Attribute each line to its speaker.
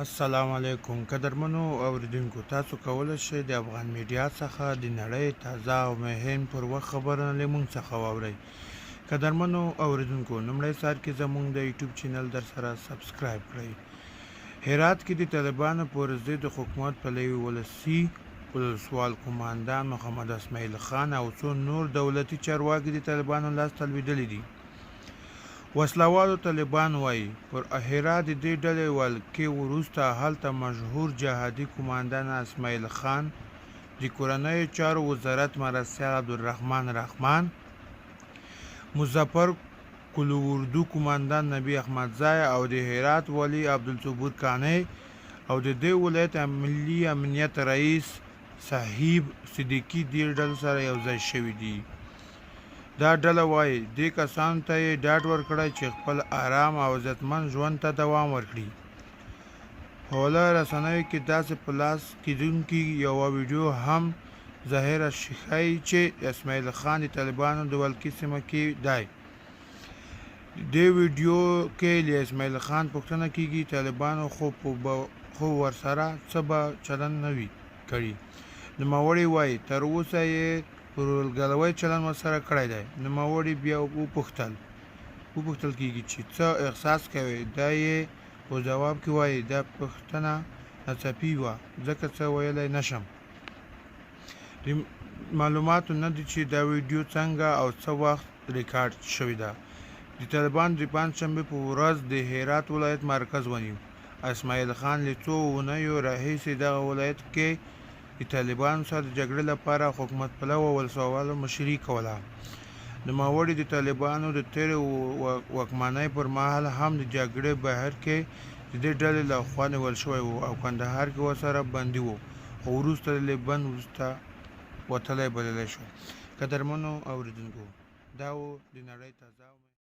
Speaker 1: السلام علیکم قدرمنو اوریدونکو تاسو کولی شئ د افغان میډیا څخه د نړۍ تازه او مهم پر وخت خبرونه له موږ څخه واورئ. قدرمنو اوریدونکو لومړی سر کې زموږ د یوټیوب چینل در سره سبسکرایب کړئ. هرات کې د طالبانو پر ضد د حکومت پلوي ولسي ولسوال قوماندان محمد اسماعیل خان او څو نور دولتي چارواکي د طالبانو لاس ته لوېدلي دي. وسلوالو طالبان وایي پر هرات د دې ډلې ولکې وروسته هلته مشهور جهادي قوماندان اسماعیل خان، د کورنیو چارو وزارت مرستیال عبدالرحمن رحمان، مظفر کلواردو قوماندان نبی احمدزی او د هرات والي عبدالصبور کانی او د دې ولایت ملي امنیت رئیس صاحب صدیقي دې ډلو سره یوځای شوي دي. دا ډله وایي دې کسانو ته یې ډاډ ورکړی چې خپل آرام او عزتمند ژوند ته دوام ورکړي. حواله رسنیو کې داسې په لاس کېدونکې یوه ویډیو هم ظاهره ښیي چې اسماعیل خان د طالبانو د ولکې سیمه کې دی. دې ویډیو کې له اسماعیل خان پوښتنه کېږي طالبانو خو ورسره څه به چلند نه وي کړی. نوموړی وایي تر اوسه یې ورورګلوی چلند ورسره کړی دی. نوموړي بیا وپوښتل کېږي چې څه احساس کوي. دا یې په ځواب کې وایي دا پوښتنه ناڅاپي وه ځکه څه ویلی نشم. د معلوماتو نه دي چې دا ویډیو څنګه او څه وخت ریکارډ شوې ده. د طالبانو د پنجشنبې په ورځ د هرات ولایت مرکز ونیو. اسماعیل خان له څو اونیو راهیسې دغه ولایت کې د طالبانو سره د جګړې لپاره حکومت پلوه ولسوالو مشري کوله. نوموړي د طالبانو د تېرې واکمنۍ پر مهال هم د جګړې بهیر کې د دې ډلې له خوا نیول شوی و او کندهار کې ورسره بندي و، خو وروسته له بند وروسته وتلی بللی شو. قدرمنو اوریدونکو دا و د نړۍ تازه